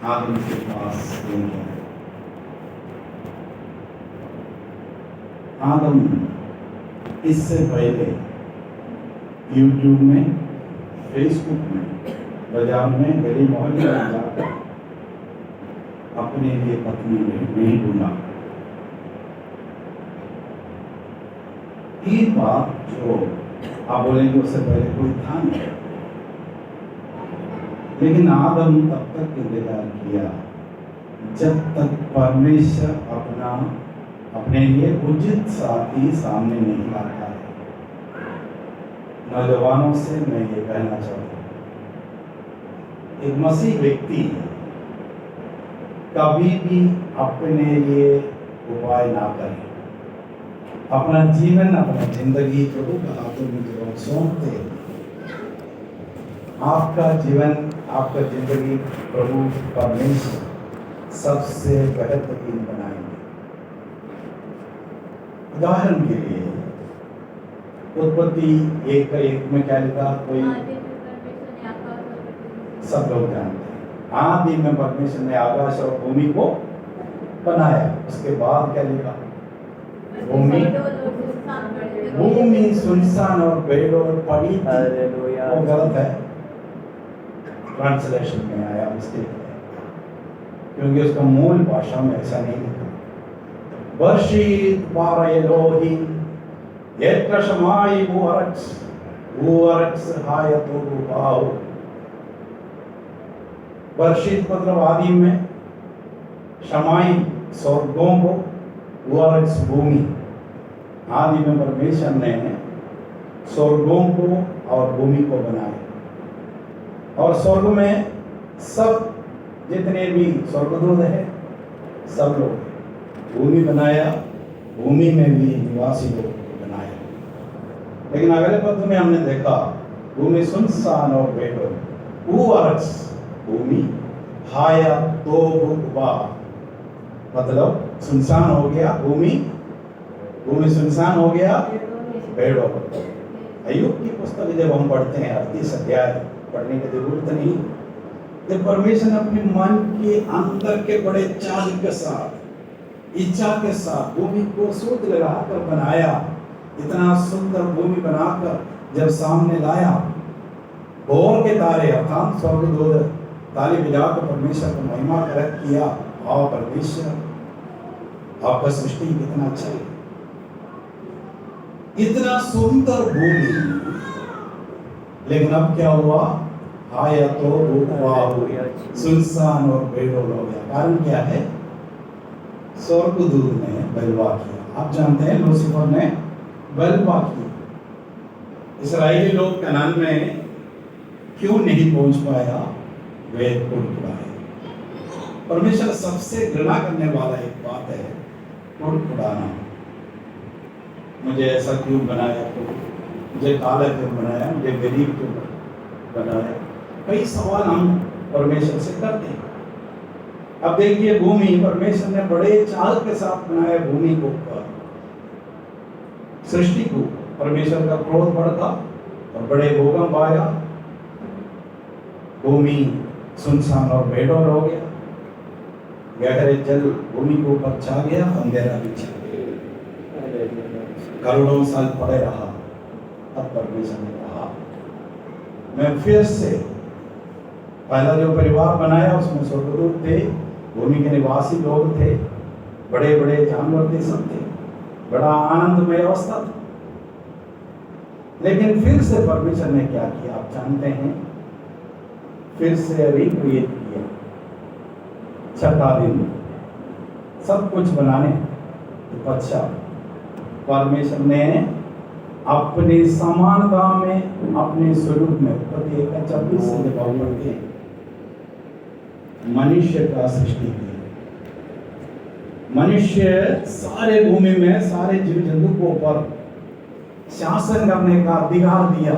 आदम के पास नहीं है। आदम इससे पहले यूट्यूब में, फेसबुक में, बाजार में, गली मोहल्ले में जाकर अपने लिए पत्नी नहीं ढूंढा। ये बात जो आप बोलेंगे उससे पहले कोई था नहीं, लेकिन आदम तब तक इंतजार किया जब तक परमेश्वर अपने लिए उचित साथी सामने नहीं लाता है। नौजवानों से मैं ये कहना चाहता हूँ, एक मसीह व्यक्ति कभी भी अपने लिए उपाय ना करे। अपना जीवन, अपना जिंदगी प्रभु के हाथों में जब सौंपते हैं, आपका जीवन, आपका जिंदगी प्रभु परमेश्वर सबसे बेहतरीन बनाएंगे। उदाहरण के लिए उत्पत्ति 1:1 में क्या लिखा? कोई सब लोग जानते हैं, आदि में परमेश्वर ने आकाश और भूमि को बनाया। उसके बाद क्या लिखा? भूमि सुनसान और बेडौल पड़ी थी। वो गलत है, ट्रांसलेशन में आया मिस्टेक है, क्योंकि उसका मूल भाषा में ऐसा नहीं लिखा। बर्शीत बारा एलोहिम येत्रशमाई बुअरक्स हायतो गुबाओ। बर्शीत मतलब आदि में, शमाई स्वर्गों को, बुअरक्स भूमि। आदि में परमेश्वर ने स्वर्गों को और भूमि को बनाया, और स्वर्ग में सब जितने भी स्वर्गदूत हैं सब लोग। भूमि बनाया, भूमि में भी निवासी लोग बनाया। लेकिन अगले पद में हमने देखा भूमि सुनसान और बेडौल, भूमि हाया तो गुबा, मतलब सुनसान हो गया भूमि सुनसान हो गया, बेडौल। अय्यूब की पुस्तक जब हम पढ़ते हैं 38 अध्याय, पढ़ने की जरूरत नहीं। जब परमेश्वर ने अपने मन के अंदर के बड़े चाल के साथ, इच्छा के साथ भूमि को सूत्र लगाकर बनाया, इतना सुंदर भूमि बनाकर जब सामने लाया, भोर के तारे अर्थात स्वर्गदूत ताली बजाकर परमेश्वर को महिमा करत किया। आओ परमेश्वर, आपका सृष्टि कितना अच्छा है, इतना सुंदर भूमि। लेकिन अब क्या हुआ? आया तो सुनसान और बेडौल हो गया। कारण क्या है? स्वर्गदूत ने बलवा किया। आप जानते हैं लूसीफर ने बलवा किया। इस्राएली लोग कनान में क्यों नहीं पहुंच पाया? वे कुड़कुड़ाए। परमेश्वर सबसे घृणा करने वाला एक बात है कुड़कुड़ाना। मुझे ऐसा क्यों बनाया, मुझे काला क्यों बनाया, मुझे गरीब क्यों बनाया? कई सवाल हम परमेश्वर से करते हैं। अब देखिए, भूमि परमेश्वर ने बड़े चाल के साथ बनाया। भूमि को, सृष्टि को, परमेश्वर का क्रोध बढ़ता और बड़े भूकंप आया, भूमि सुनसान और बेडौल हो गया, गहरे जल भूमि को ऊपर छा गया, अंधेरा भी छा गया, करोड़ों साल पड़े रहा। अब परमेश्वर ने कहा, मैं फिर से, पहला जो परिवार बनाया उसमें स्वर्गदूत थे, भूमि के निवासी लोग थे, बड़े बड़े जानवर थे, सब थे, बड़ा आनंदमय अवस्था था। लेकिन फिर से परमेश्वर ने क्या किया आप जानते हैं? फिर से रिक्रिएट किया। छठा दिन सब कुछ बनाने के पश्चात परमेश्वर ने अपनी समानता में, अपने स्वरूप में, उत्पत्ति 1:26 से जब हम पढ़ते हैं, मनुष्य का सृष्टि की। मनुष्य सारे भूमि में सारे जीव जंतु को ऊपर शासन करने का अधिकार दिया।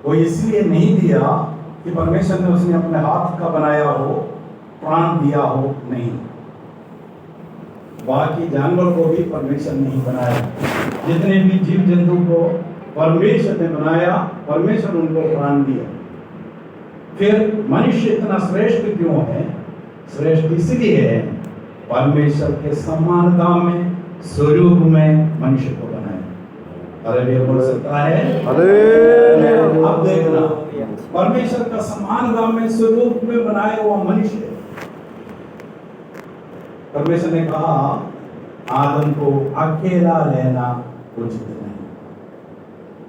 वो इसलिए नहीं दिया कि परमेश्वर ने उसने अपने हाथ का बनाया हो, प्राण दिया हो, नहीं। बाकी जानवर को भी परमेश्वर नहीं बनाया। जितने भी जीव जंतु को परमेश्वर ने बनाया, परमेश्वर उनको प्राण दिया। फिर मनुष्य इतना श्रेष्ठ क्यों है श्रेष्ठ इसलिए है परमेश्वर के समानता में, स्वरूप में मनुष्य को बनाया। हालेलुया बोल सकता है? हालेलुया। आप देखना, परमेश्वर का समानता में, स्वरूप में बनाया हुआ मनुष्य। परमेश्वर ने कहा आदम को अकेला रहना उचित नहीं,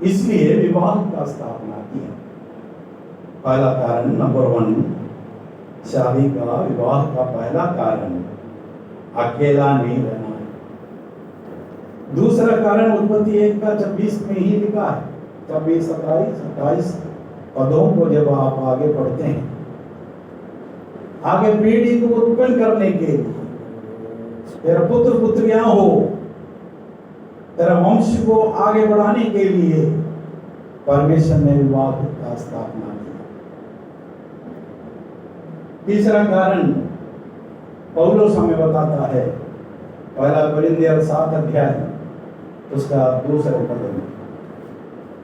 इसलिए विवाह का स्थापना किया। पहला कारण, नंबर 1, शादी का, विवाह का पहला कारण अकेला नहीं रहना है। दूसरा कारण उत्पत्ति 1 का 26 में ही लिखा है, 26, 27, 28 पदों को जब आप आगे पढ़ते हैं, आगे पीढ़ी को उत्पन्न करने के लिए, तेरा पुत्र पुत्रियां हो, तेरा वंश को आगे बढ़ाने के लिए परमेश्वर ने विवाह का स्थापना किया। तीसरा कारण पौलुस हमें बताता है, पहला कोरिन्थियर 7 अध्याय उसका दूसरे पद में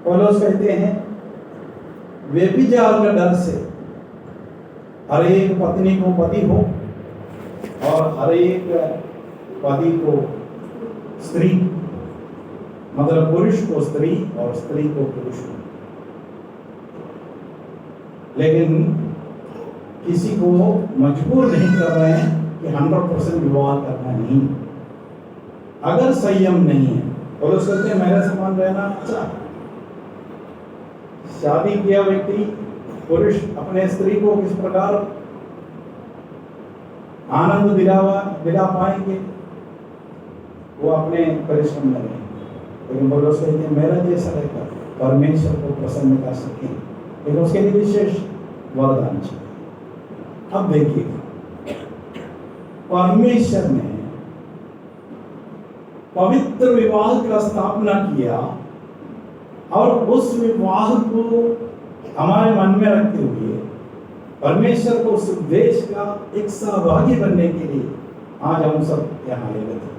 पौलुस कहते हैं, व्यभिचार के डर से हर एक पत्नी को पति हो और हर एक पति को स्त्री, मतलब पुरुष को स्त्री और स्त्री को पुरुष। लेकिन किसी को मजबूर नहीं कर रहे हैं कि 100% विवाह करना नहीं, अगर संयम नहीं है। और उस कहते हैं मेरे समान रहना अच्छा। शादी किया व्यक्ति, पुरुष अपने स्त्री को किस प्रकार आनंद दिला पाएंगे, वो अपने परिश्रम में रहेंगे। लेकिन पौलुस कहते हैं मेरा जैसा रहकर परमेश्वर को प्रसन्न कर सके, लेकिन उसके लिए विशेष वरदान चाहिए। अब देखिए, परमेश्वर ने पवित्र विवाह का स्थापना किया और उस विवाह को हमारे मन में रखते हुए परमेश्वर को उस देश का एक सहभागी बनने के लिए आज हम सब यहाँ आए थे।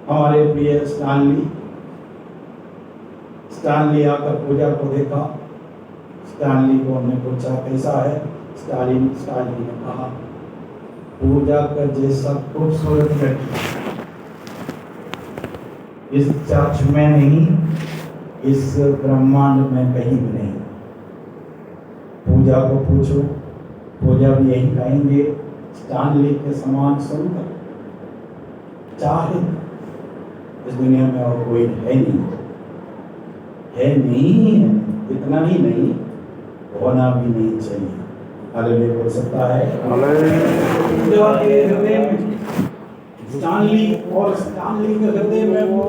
हमारे प्रिय स्टानली आकर पूजा को देखा। स्टानली को हमने पूछा कैसा है, स्टानली ने कहा पूजा का जैसा खूबसूरत लड़की इस चर्च में नहीं, इस ब्रह्मांड में कहीं भी नहीं। पूजा को पूछो, पूजा भी यही कहेंगे, स्टानली के समान सुंदर चाहे इस दुनिया में और कोई है नहीं, इतना ही नहीं, होना भी नहीं चाहिए। हालेलुया बोल सकता है? पूजा के हृदय में स्टानली और स्टानली के हृदय में वो।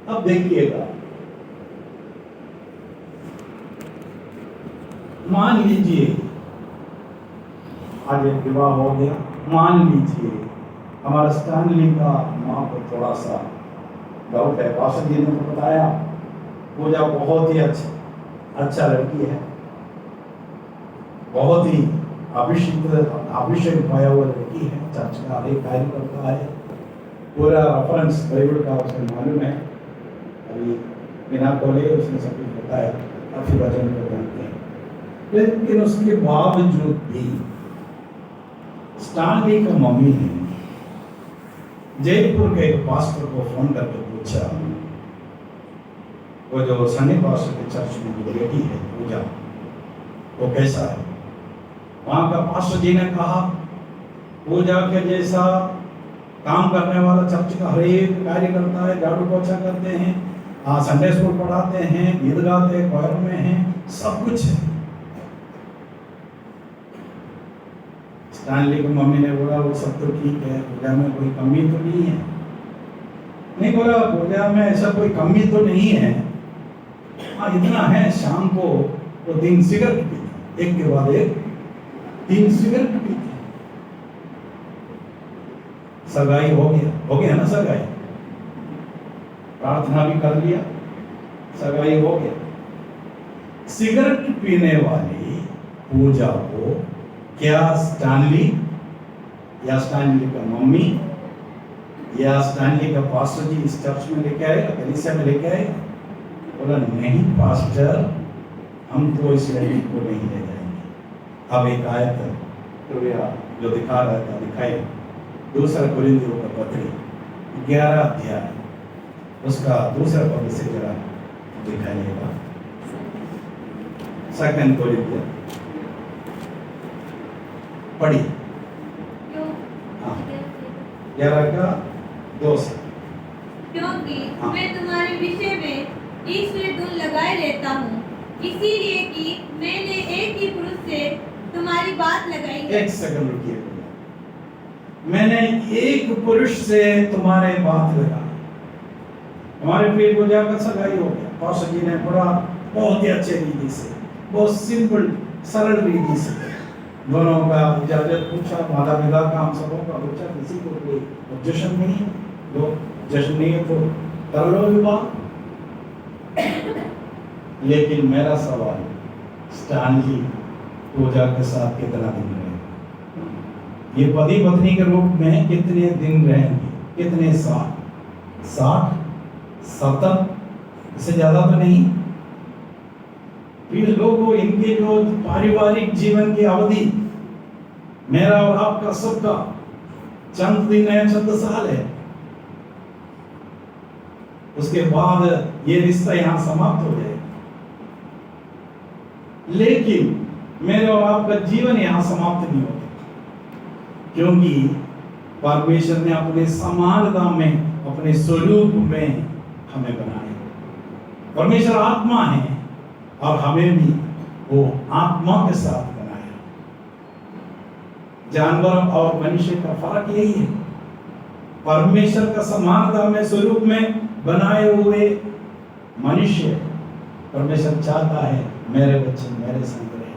अब देखिएगा, मान लीजिए आज एक विवाह हो गया, मान लीजिए हमारा स्टानली का माँ को थोड़ा सा डाउट है। पास्टर जी ने तो बताया पूजा बहुत ही अच्छा लड़की है, बहुत ही अभिषेक पाया हुआ लड़की है, चर्च का हर एक कार्य करता है, पूरा रेफरेंस बाइबल का उसे मालूम है। अभी बिना बोले उसने सब कुछ बताया, काफी वचन को जानते हैं। लेकिन उसके बावजूद भी स्टानली का मम्मी ने जयपुर के एक पास्टर को फोन करके पूछा, वो जो संडे पास्टर के चर्च में जो बेटी है पूजा, वो कैसा है? वहां का पास्टर जी ने कहा पूजा के जैसा काम करने वाला चर्च का हर एक कार्य करता है, झाड़ू पोछा करते हैं, संडे स्कूल पढ़ाते हैं, गीत गाते हैं, क्वायर में हैं, सब कुछ है। स्टानली की मम्मी ने बोला वो सब तो ठीक है, पूजा में कोई कमी तो नहीं है। नहीं बोला पूजा में ऐसा कोई कमी तो नहीं है, हाँ इतना है शाम को वो 3 सिगरेट पीते, एक के बाद एक 3 सिगरेट पीते। सगाई हो गया ना, सगाई प्रार्थना भी कर लिया, सगाई हो गया। सिगरेट पीने वाली पूजा को क्या स्टानली या स्टानली का मम्मी या स्टानली का पास्टर जी इस चर्च में लेके आएगा, कलीसिया में लेके आएगा? बोला नहीं पास्टर, हम तो इस लड़की को नहीं ले जाएंगे। अब एक आयत जो दिखा रहा था दिखाए, 2 कोरिन्थियों का पत्र 11 अध्याय उसका दूसरा पद से जरा दिखाइएगा। 2 कोरिन्थियों पढ़िए। हाँ, 11 का 2 से। क्योंकि हाँ। मैं तुम्हारे विषय में ईश्वरीय धुन लगाए रहता हूँ, इसीलिए कि मैंने एक ही पुरुष से तुम्हारी बात लगाई है। एक सेकंड रुकिए। मैंने एक पुरुष से तुम्हारे बात लगा। हमारे प्रिय को जाकर सगाई हो गया। पास्टर जी ने पढ़ा बहुत ही अच्छे रीति से, बहुत सिंपल सरल रीति से दोनों का इजाजत पूछा, माता पिता का हम सबों का पूछा, किसी को कोई ऑब्जेक्शन नहीं है। जो जश्न नहीं है तो कर लो विवाह। लेकिन मेरा सवाल, स्टैनली पूजा के साथ कितना दिन रहेगा? ये पति पत्नी के रूप में कितने दिन रहेंगे? कितने साल? 60, 70, इससे ज्यादा तो नहीं। फिर लोगों इनके जो पारिवारिक जीवन की अवधि मेरा और आपका सबका चंद दिन है, चंद साल है। उसके बाद ये रिश्ता यहां समाप्त हो जाएगा। लेकिन मेरे और आपका जीवन यहां समाप्त नहीं होता, क्योंकि परमेश्वर ने अपने समानता में, अपने स्वरूप में हमें बनाया। परमेश्वर आत्मा है और हमें भी वो आत्मा के साथ बनाया। जानवर और मनुष्य का फर्क यही है। परमेश्वर का समानता में, स्वरूप में बनाए हुए मनुष्य, परमेश्वर चाहता है मेरे बच्चे मेरे संग रहे।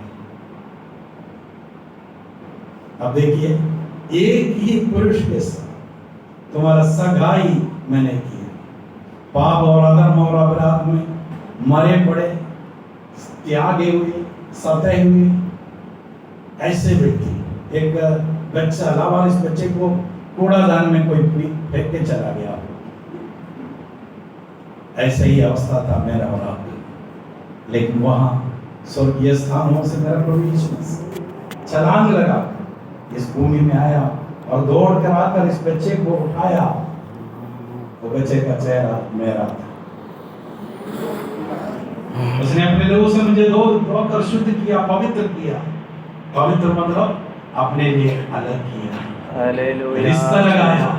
अब देखिए, एक ही पुरुष के साथ तुम्हारा सगाई मैंने की। पाप और अधर्म और अपराध में मरे पड़े, त्यागे हुए, सते हुए ऐसे व्यक्ति, एक बच्चा, लावारिस बच्चे को कूड़ादान में कोई फेंक के चला गया, ऐसे ही अवस्था था मेरा और आपका। लेकिन वहां स्वर्गीय स्थानों से मेरा प्रभु यीशु मसीह छलांग लगा, इस भूमि में आया और दौड़ कर आकर इस बच्चे को उठाया। वो बच्चे का चेहरा मेरा था। उसने अपने लोगों से मुझे धोकर शुद्ध किया, पवित्र किया। पवित्र मतलब अपने लिए अलग किया, हालेलुया, रिश्ता लगाया,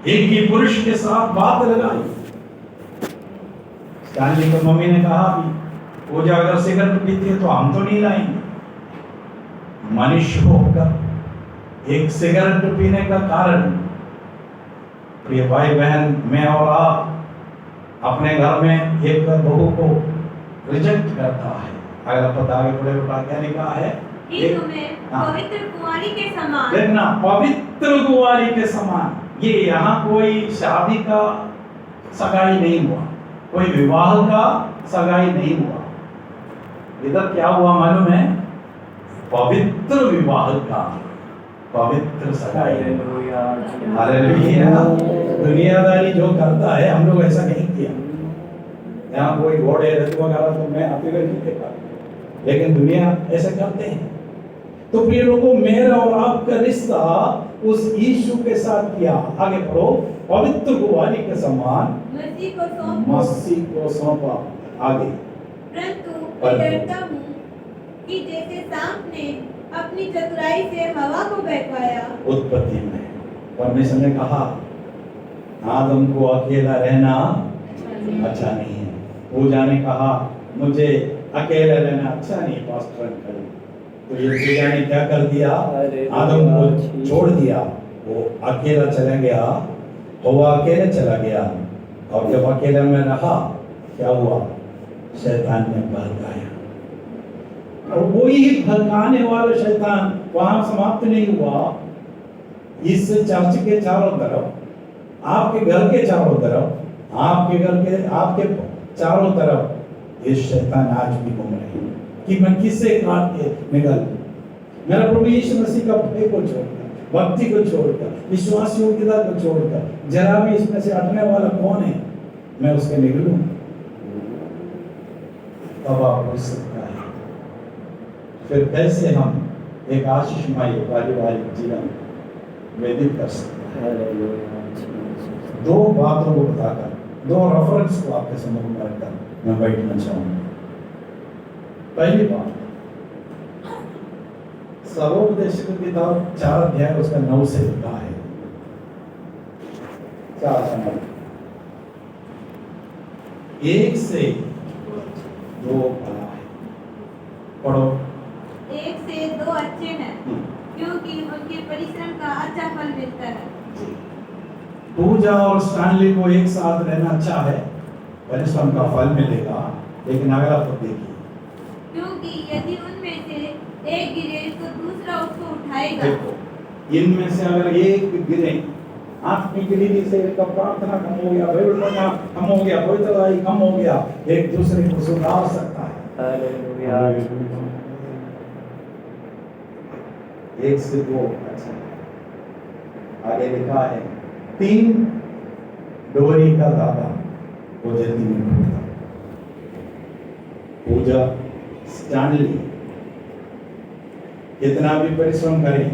एक ही पुरुष के साथ बात लगाई। स्टैनली की मम्मी ने कहा भी, पूजा अगर सिगरेट पीती है तो हम तो नहीं लाएंगे। मनुष्य होकर एक सिगरेट पीने का कारण, प्रिय भाई बहन, मैं और आप अपने घर में एक बहू को रिजेक्ट करता है। अगर पता आगे पढ़े उठा क्या लिखा है, पवित्र कुंवारी के समान। देखना, पवित्र कुंवारी के समान। ये यहाँ कोई शादी का सगाई नहीं हुआ, कोई विवाह का सगाई नहीं हुआ। इधर क्या हुआ मालूम है? पवित्र विवाह का, पवित्र सगाई। हालेलुया। दुनियादारी जो करता है, हम लोग ऐसा नहीं किया। यहाँ कोई घोड़े रथ वगैरह तो मैं आप नहीं देखा, लेकिन दुनिया ऐसे करते हैं। तो प्रिय लोगों, मेरा और आपका रिश्ता उस यीशु के साथ किया। आगे पढ़ो, पवित्र कुंवारी के समान मसीह को सौंपा। आगे, परंतु मैं डरता हूँ कि जैसे सांप ने अपनी चतुराई से हवा को बहकाया। उत्पत्ति में परमेश्वर ने कहा आदम को अकेला रहना अच्छा नहीं है। पूजा ने कहा मुझे अकेला रहना अच्छा नहीं, पास्टर अंकल। तो ये पूजा ने क्या कर दिया? आदम को छोड़ दिया, वो अकेला चला गया, हवा अकेले चला गया। और जब अकेला में रहा, क्या हुआ? शैतान ने भड़काया। और वही भड़काने वाला शैतान वहां समाप्त नहीं हुआ। इस चर्च के चारों तरफ, आपके घर के चारों तरफ, आपके चारों तरफ ये शैतान आज भी घूम रहे हैं कि मैं किससे काट के निकल। मेरा प्रभु यीशु मसीह का भय को छोड़कर, भक्ति को छोड़कर, विश्वास योग्यता को छोड़कर, जरा भी इसमें से हटने वाला कौन है? मैं उसके निकलूं, तब आप पूछ सकता है फिर कैसे हम एक आशीषमय पारिवारिक जीवन व्यतीत कर सकते हैं। दो बातों को बताकर, दो रेफरेंस को आपके सम्मुख में रखकर मैं बैठना चाहूंगा। पहली बात, सर्वोपदेश की किताब 4 अध्याय उसका 9 से लिखा है। 4 से 9, 1 से 2 भला है। पढ़ो। 1 से 2 अच्छे हैं, क्योंकि उनके परिश्रम का अच्छा फल मिलता है। पूजा और स्टैनली को एक साथ रहना अच्छा है, परिश्रम का फल मिलेगा। लेकिन अगला पद देखिए, क्योंकि यदि उनमें से एक गिरे तो दूसरा उसको उठाएगा। देखो, इनमें से अगर एक गिरे, आत्मिक रीति से इसका प्रार्थना कम हो गया, बाइबल पढ़ना कम हो गया, पवित्रता कम हो गया, एक दूसरे को सुधार सकता है। 1 से 2 अच्छा। आगे लिखा है 3 डोरी का धागा वो जल्दी नहीं टूटता। पूजा स्टैनली कितना भी परिश्रम करें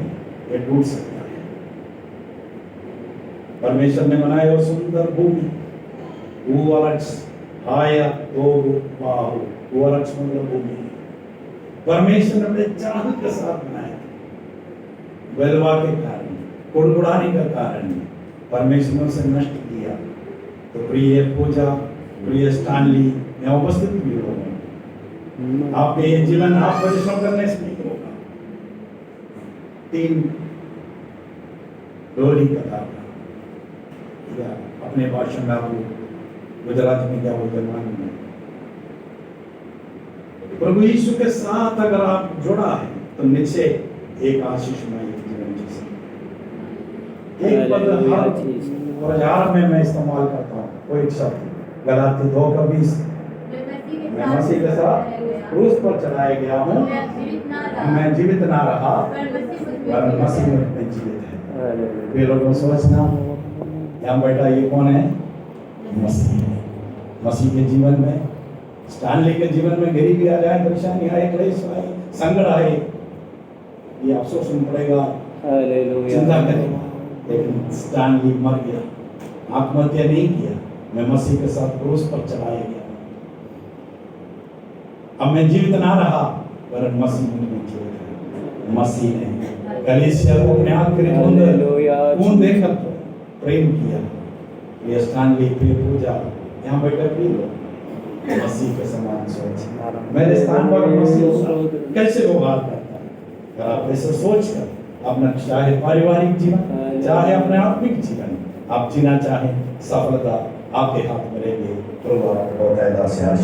ये टूट सकता है। परमेश्वर ने बनाया वो सुंदर भूमि, सुंदर भूमि परमेश्वर ने अपने चाह के साथ बनाया। विधवा के कारण, कुड़कुड़ाने का कारण परमेश्वर ने उसे नष्ट किया। तो प्रिय पूजा, प्रिय स्टैनली, यहाँ उपस्थित भी हो गए। आपके ये जीवन आप परिश्रम करने से नहीं होगा। 3 डोरी का धागा, या अपने भाषा में आप गुजराती में क्या बोलते हैं मालूम नहीं। प्रभु यीशु के साथ अगर आप जुड़ा है तो निश्चय एक आशीषमय जीवन जी सकते। एक पद हर बाजार में मैं इस्तेमाल करता हूँ, वो एक शब्द गलाती 2:20, मैं मसीह के साथ क्रूस पर चढ़ाया गया हूँ, मैं जीवित ना रहा पर मसीह में जीवित है। फिर लोगों सोचना यहाँ बैठा ये कौन है? मसीह। मसीह के जीवन में, स्टैनली के जीवन में गरीबी आ जाए, परेशानी आए, क्लेश आए, संकट आए, ये अफसोस में पड़ेगा, चिंता करेगा। लेकिन स्टैनली मर गया, आत्महत्या नहीं किया, मैं मसीह के साथ क्रूस पर चढ़ाया गया। अब मैं जीवित ना रहा पर मसीह में जीवित है। मसीह ने कलीसिया को अपने आखिरी खून देकर प्रेम किया। ये स्टैनली, प्रिय पूजा, यहाँ बैठे भी लोग मसीह के समान सोच, मेरे स्थान पर मसीह कैसे व्यवहार करता है। अगर आप ऐसे सोच कर अपना चाहे पारिवारिक जीवन, चाहे अपने आत्मिक जीवन आप जीना चाहें, सफलता आपके हाथ में रहेगी। प्रभु आपको बहुत आशीष